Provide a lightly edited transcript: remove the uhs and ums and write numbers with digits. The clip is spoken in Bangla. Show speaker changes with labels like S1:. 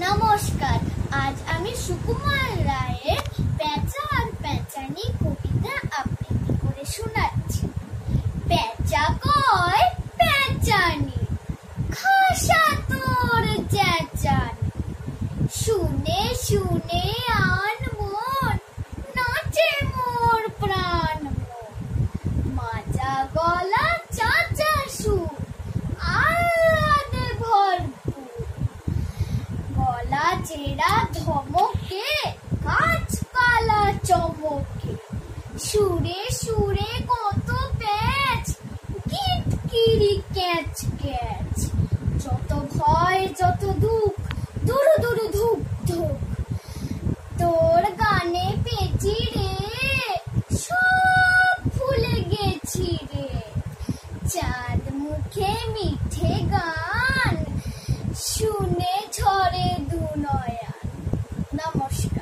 S1: নমস্কার। আজ আমি সুকুমার রায়ের পেঁচা আর পেঁচানি কবিতা আবৃত্তি করে শোনাচ্ছি। পেঁচা কয় পেঁচানি, খাসা তোর চেঁচানি, শুনে শুনে আন মন, নাচে মোর প্রাণ মন, মাজা গলা চাচা সুর, আহ্লাদে ভরপুর, গলা চেরা ধমকে, গাছপালা চমকে, সুরে সুরে কত প্যাচ, কিটকিরি ক্যাচ ক্যাচ, যত ভয় যত দুঃখ, দুরু দুরু ধুক ধুক, তোর গানে পেঁচি রে, সব ভুলে গেছি রে, চাঁদ মুখে মিঠে গান, শুনে ঝরে দু নয়ন। নমস্কার।